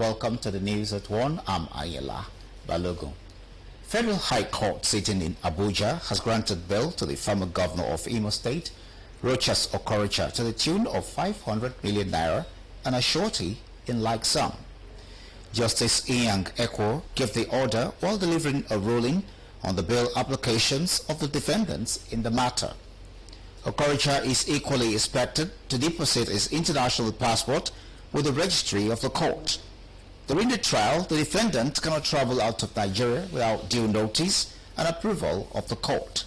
Welcome to the news at 1. I'm Ayala Balogun. Federal High Court sitting in Abuja has granted bail to the former governor of Imo State, Rochas Okorocha, to the tune of 500 million naira and a surety in like sum. Justice Inyang Ekwo gave the order while delivering a ruling on the bail applications of the defendants in the matter. Okorocha is equally expected to deposit his international passport with the registry of the court. During the trial, the defendant cannot travel out of Nigeria without due notice and approval of the court.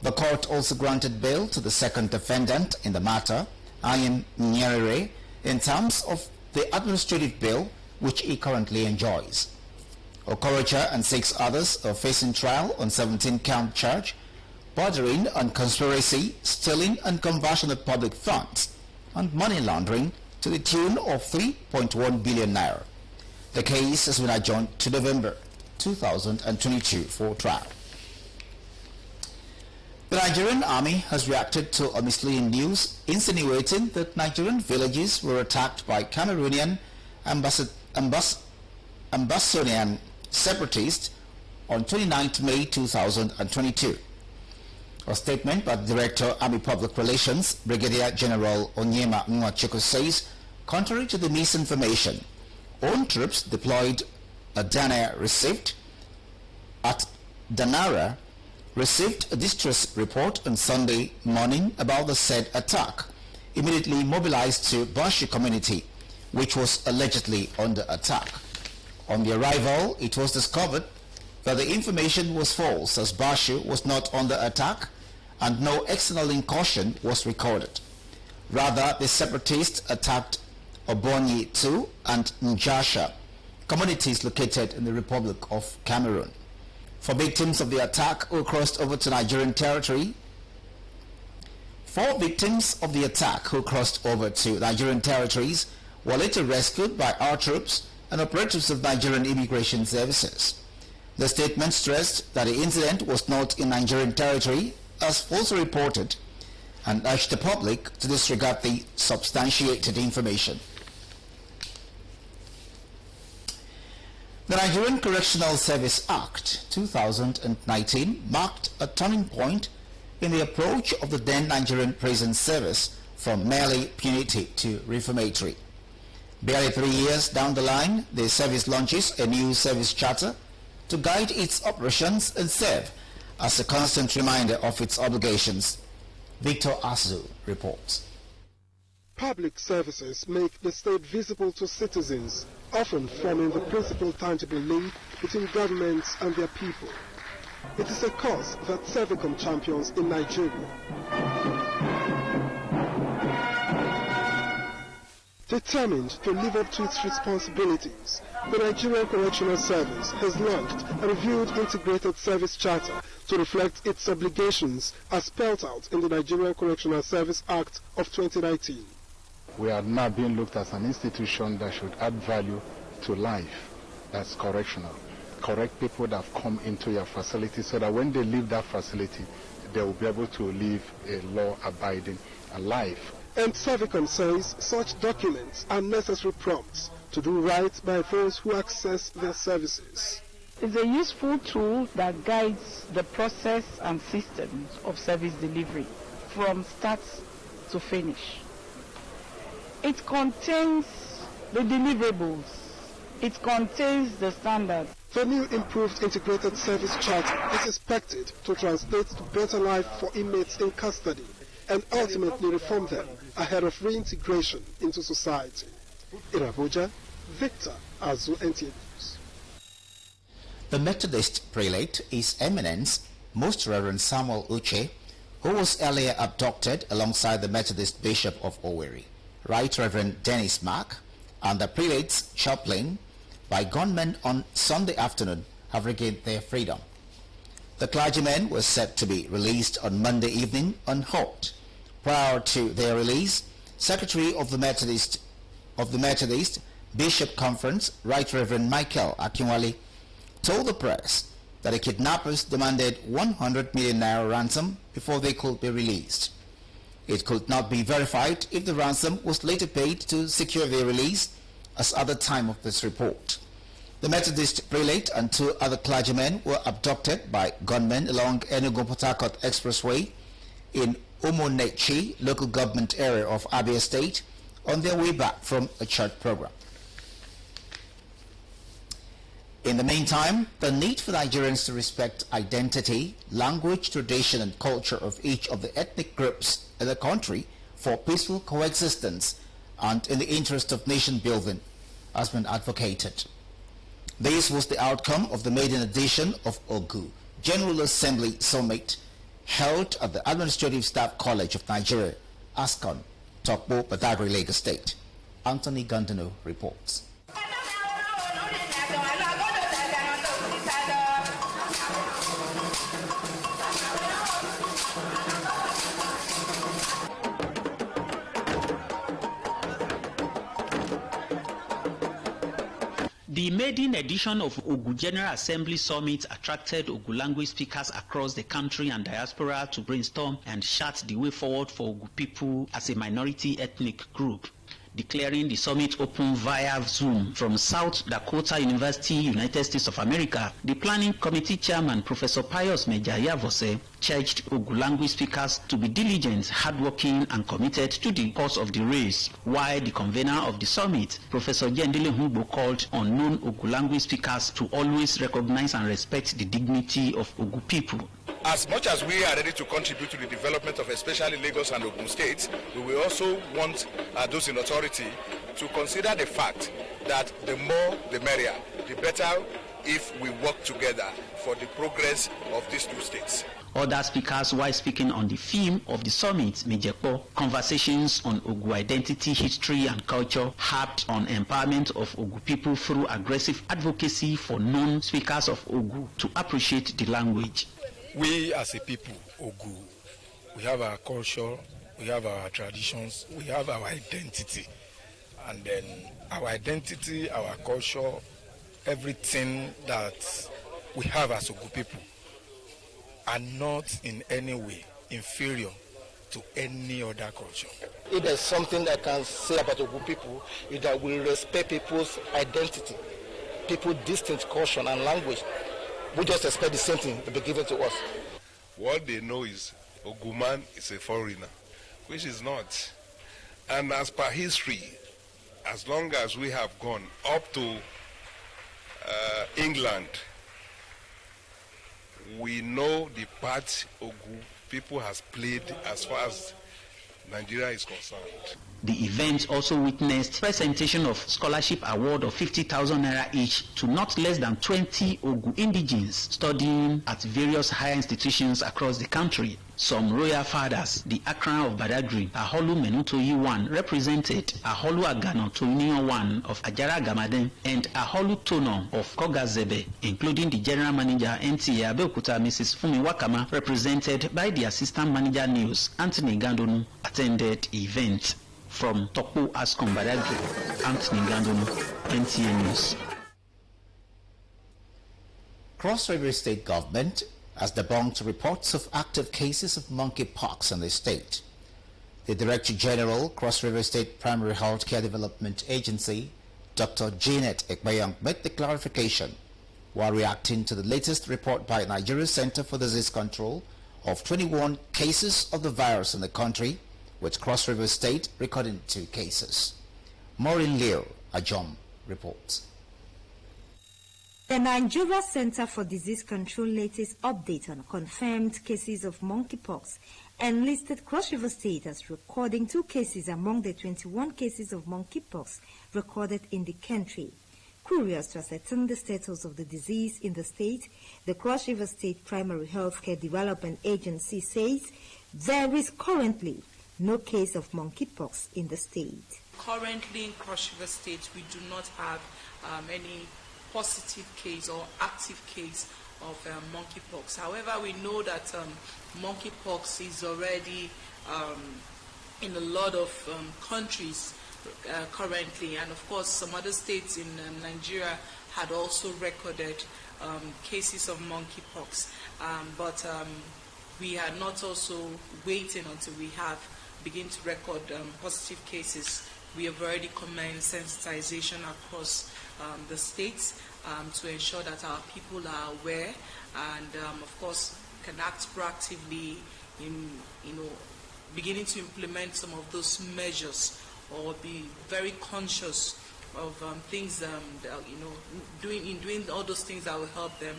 The court also granted bail to the second defendant in the matter, Ayin Nyerere, in terms of the administrative bail which he currently enjoys. Okorocha and 6 others are facing trial on 17-count charge, bordering on conspiracy, stealing and conversion of public funds, and money laundering to the tune of 3.1 billion naira. The case has been adjourned to November 2022 for trial. The Nigerian army has reacted to a misleading news insinuating that Nigerian villages were attacked by Cameroonian Ambazonian separatists on 29 May 2022. A statement by the Director, Army Public Relations, Brigadier General Onyema Nwachukwu says, contrary to the misinformation, own troops deployed at Danara received a distress report on Sunday morning about the said attack, immediately mobilized to Bashu community, which was allegedly under attack. On the arrival, it was discovered that the information was false, as Bashu was not under attack and no external incursion was recorded. Rather, the separatists attacked Obonyi 2 and Njasha, communities located in the Republic of Cameroon. For victims of the attack who crossed over to Nigerian territory, 4 victims of the attack who crossed over to Nigerian territories were later rescued by our troops and operatives of Nigerian Immigration Services. The statement stressed that the incident was not in Nigerian territory as falsely reported, and urged the public to disregard the substantiated information. The Nigerian Correctional Service Act 2019 marked a turning point in the approach of the then Nigerian prison service from merely punitive to reformatory. Barely 3 years down the line, the service launches a new service charter to guide its operations and serve as a constant reminder of its obligations. Victor Asu reports. Public services make the state visible to citizens, often forming the principal tangible link between governments and their people. It is a cause that Servicom champions in Nigeria. Determined to live up to its responsibilities, the Nigerian Correctional Service has launched a reviewed integrated service charter to reflect its obligations as spelled out in the Nigerian Correctional Service Act of 2019. We are now being looked at as an institution that should add value to life. That's correctional. Correct people that have come into your facility so that when they leave that facility, they will be able to live a law-abiding life. And Servicom says such documents are necessary prompts to do right by those who access their services. It's a useful tool that guides the process and systems of service delivery from start to finish. It contains the deliverables. It contains the standards. The new improved integrated service charter is expected to translate to better life for inmates in custody and ultimately reform them ahead of reintegration into society. In Abuja, Victor Azu, NTA News. The Methodist prelate, His Eminence, Most Reverend Samuel Uche, who was earlier abducted alongside the Methodist Bishop of Owerri, Right Reverend Dennis Mark, and the prelate's chaplain by gunmen on Sunday afternoon have regained their freedom. The clergymen were set to be released on Monday evening on hold. Prior to their release, Secretary of the Methodist Bishop Conference, Right Reverend Michael Akinwale, told the press that the kidnappers demanded 100 million naira ransom before they could be released. It could not be verified if the ransom was later paid to secure their release, as at the time of this report. The Methodist prelate and 2 other clergymen were abducted by gunmen along Enugu-Port Harcourt Expressway in Umunechi local government area of Abia State on their way back from a church program. In the meantime, the need for Nigerians to respect identity, language, tradition and culture of each of the ethnic groups in the country for peaceful coexistence and in the interest of nation building has been advocated. This was the outcome of the maiden edition of Ogu General Assembly Summit held at the Administrative Staff College of Nigeria, ASCON, Tokpo, Badagry, Lagos State. Anthony Gandano reports. The maiden edition of Ogu General Assembly Summit attracted Ogu language speakers across the country and diaspora to brainstorm and chart the way forward for Ogu people as a minority ethnic group. Declaring the summit open via Zoom from South Dakota University, United States of America, the planning committee chairman, Professor Pius Mejayavose, charged Ogu language speakers to be diligent, hardworking, and committed to the cause of the race, while the convener of the summit, Professor Jendile Humbo, called on non-Ogu language speakers to always recognize and respect the dignity of Ogu people. As much as we are ready to contribute to the development of especially Lagos and Ogun states, we will also want those in authority to consider the fact that the more the merrier, the better if we work together for the progress of these 2 states. Other speakers, while speaking on the theme of the summit, Mejepo, conversations on Ogu identity, history and culture, harped on empowerment of Ogu people through aggressive advocacy for non-speakers of Ogu to appreciate the language. We as a people, Ogu, we have our culture, we have our traditions, we have our identity. And then our identity, our culture, everything that we have as Ogu people are not in any way inferior to any other culture. If there's something I can say about Ogu people, is that we respect people's identity, people's distinct culture and language. We just expect the same thing to be given to us. What they know is Oguman is a foreigner, which is not. And as per history, as long as we have gone up to England, we know the part Ogu people has played as far as Nigeria is concerned. The event also witnessed presentation of scholarship award of 50,000 naira each to not less than 20 Ogu indigenes studying at various higher institutions across the country. Some royal fathers, the Akran of Badagry, Aholu Menutoyi I, represented Aholu Agano Toyinio I of Ajara Gamaden and Aholu Tono of Kogazebe, including the general manager NTA Abeokuta, Mrs. Fumi Wakama, represented by the assistant manager news, Anthony Gandonu, attended the event. From Tokpo Ascom Badagry, Anthony Gandonu, NTA News. Cross River State government has debunked reports of active cases of monkeypox in the state. The Director General, Cross River State Primary Health Care Development Agency, Dr. Janet Ekbayang, made the clarification while reacting to the latest report by Nigeria Center for Disease Control of 21 cases of the virus in the country, with Cross River State recording 2 cases. Maureen Leo Ajom reports. The Nigeria Center for Disease Control latest update on confirmed cases of monkeypox and listed Cross River State as recording 2 cases among the 21 cases of monkeypox recorded in the country. Curious to ascertain the status of the disease in the state, the Cross River State Primary Health Care Development Agency says there is currently no case of monkeypox in the state. Currently in Cross River State, we do not have any positive case or active case of monkeypox. However, we know that monkeypox is already in a lot of countries currently, and of course some other states in Nigeria had also recorded cases of monkeypox, but we are not also waiting until we begin to record positive cases we have already commenced sensitization across the states to ensure that our people are aware and, of course, can act proactively in, beginning to implement some of those measures or be very conscious of things, doing all those things that will help them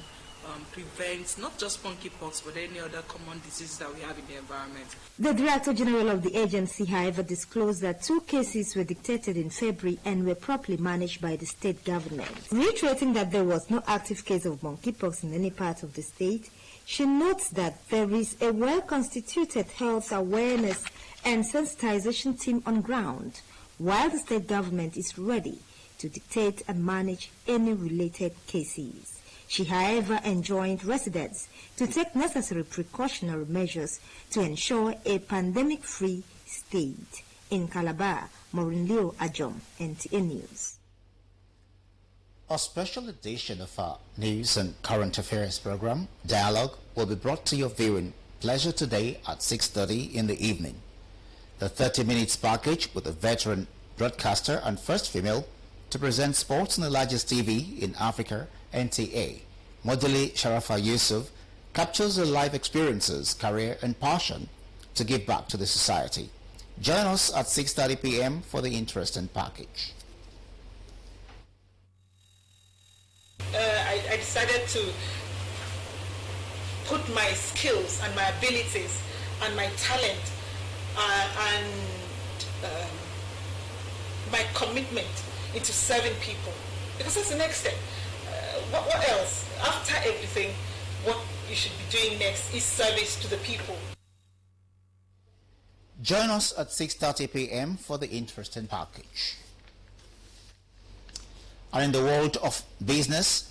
prevent not just monkeypox but any other common diseases that we have in the environment. The Director General of the agency, however, disclosed that 2 cases were detected in February and were properly managed by the state government. Reiterating that there was no active case of monkeypox in any part of the state, she notes that there is a well-constituted health awareness and sensitization team on ground, while the state government is ready to dictate and manage any related cases. She, however, enjoined residents to take necessary precautionary measures to ensure a pandemic-free state. In Calabar, Maureen Leo Ajom, NTA News. A special edition of our news and current affairs program, Dialogue, will be brought to your viewing pleasure today at 6:30 in the evening. The 30 minutes package with a veteran broadcaster and first female to present sports on the largest TV in Africa, NTA, Modeli Sharafa Yusuf, captures her life experiences, career and passion to give back to the society. Join us at 6:30 p.m. for the interesting package. I decided to put my skills and my abilities and my talent and my commitment into serving people, because that's the next step. What else? After everything, what you should be doing next is service to the people. Join us at 6:30 p.m. for the interesting package. And in the world of business,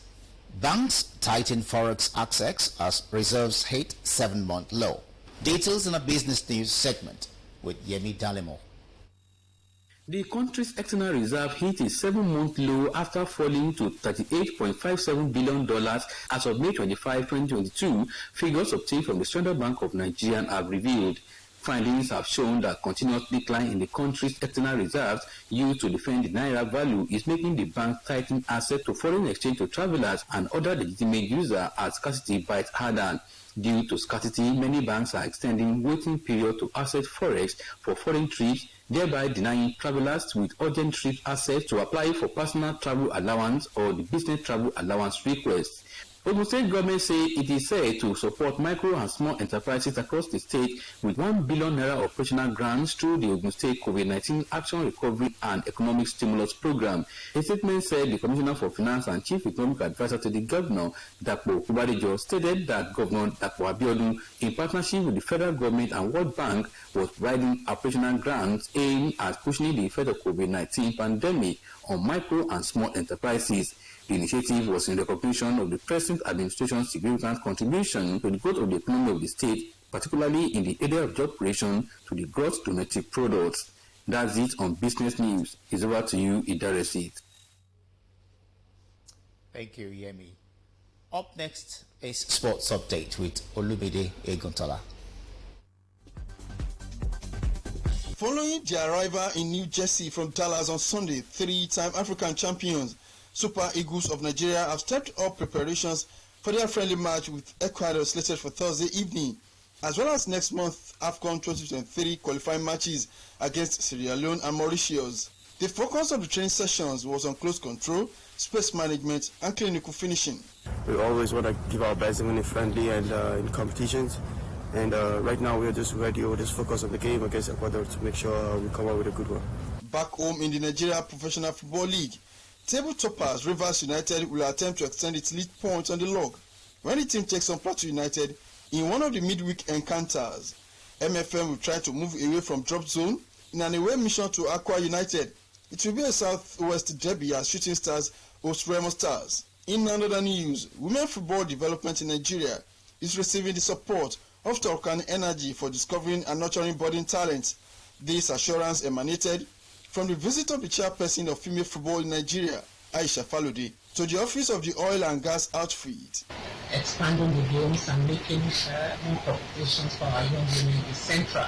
banks tighten forex access as reserves hit 7-month low. Details in a business news segment with Yemi Dalemo. The country's external reserve hit a 7-month low after falling to $38.57 billion as of May 25, 2022, figures obtained from the Central Bank of Nigeria have revealed. Findings have shown that continuous decline in the country's external reserves used to defend the naira value is making the bank tighten access to foreign exchange to travelers and other legitimate users as scarcity bites harder. Due to scarcity, many banks are extending waiting period to access forex for foreign trips, thereby denying travelers with urgent trip access to apply for personal travel allowance or the business travel allowance request. Ogun State government say it is set to support micro and small enterprises across the state with 1 billion naira operational grants through the Ogun State COVID-19 Action Recovery and Economic Stimulus Program. A statement said the Commissioner for Finance and Chief Economic Advisor to the Governor, Dapo Kubadijo, stated that Governor Dapo Abeokuta, in partnership with the federal government and World Bank, was providing operational grants aimed at cushioning the effect of COVID-19 pandemic on micro and small enterprises. The initiative was in recognition of the present administration's significant contribution to the growth of the economy of the state, particularly in the area of job creation to the gross domestic products. That's it on business news. It's over to you, Idaresit. Thank you, Yemi. Up next is Sports Update with Olubide Eguntala. Following their arrival in New Jersey from Dallas on Sunday, 3-time African champions Super Eagles of Nigeria have stepped up preparations for their friendly match with Ecuador slated for Thursday evening, as well as next month AFCON 2023 qualifying matches against Sierra Leone and Mauritius. The focus of the training sessions was on close control, space management and clinical finishing. We always want to give our best when it's friendly and in competitions. And right now we are just ready. We'll just focus on the game against Ecuador to make sure we come out with a good one. Back home in the Nigeria Professional Football League, table toppers Rivers United will attempt to extend its lead points on the log when the team takes on Plateau United in one of the midweek encounters. MFM will try to move away from drop zone in an away mission to Aqua United. It will be a Southwest derby as Shooting Stars host Remo Stars. In another news, women football development in Nigeria is receiving the support of Turkan Energy for discovering and nurturing budding talent. This assurance emanated from the visit of the chairperson of female football in Nigeria, Aisha Falode, to the office of the oil and gas outfit. Expanding the games and making more competitions for our young women is central.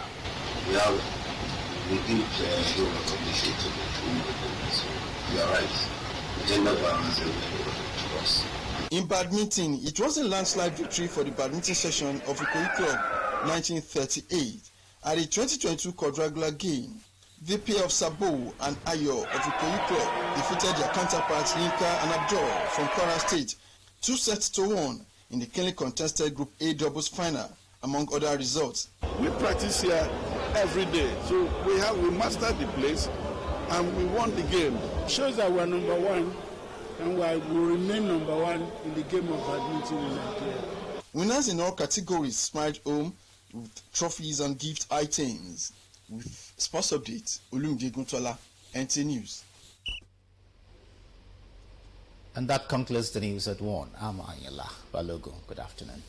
We have we did do recognition to you are right. Gender balance to us. In badminton, it was a landslide victory for the badminton section of Ikoyi Club 1938 at the 2022 quadrangular game. The pair of Sabo and Ayo of Ikoyi Club defeated their counterparts Yinka and Abdul from Kwara State 2-1 in the keenly contested Group A doubles final, among other results. We practice here every day, so we mastered the place and we won the game. Shows that we're number one and we will remain number one in the game of badminton in Nigeria. Winners in all categories smiled home with trophies and gift items. With sports update, Olumide Guntola, NTA News. And that concludes the news at 1. I'm Ayala Balogun. Good afternoon.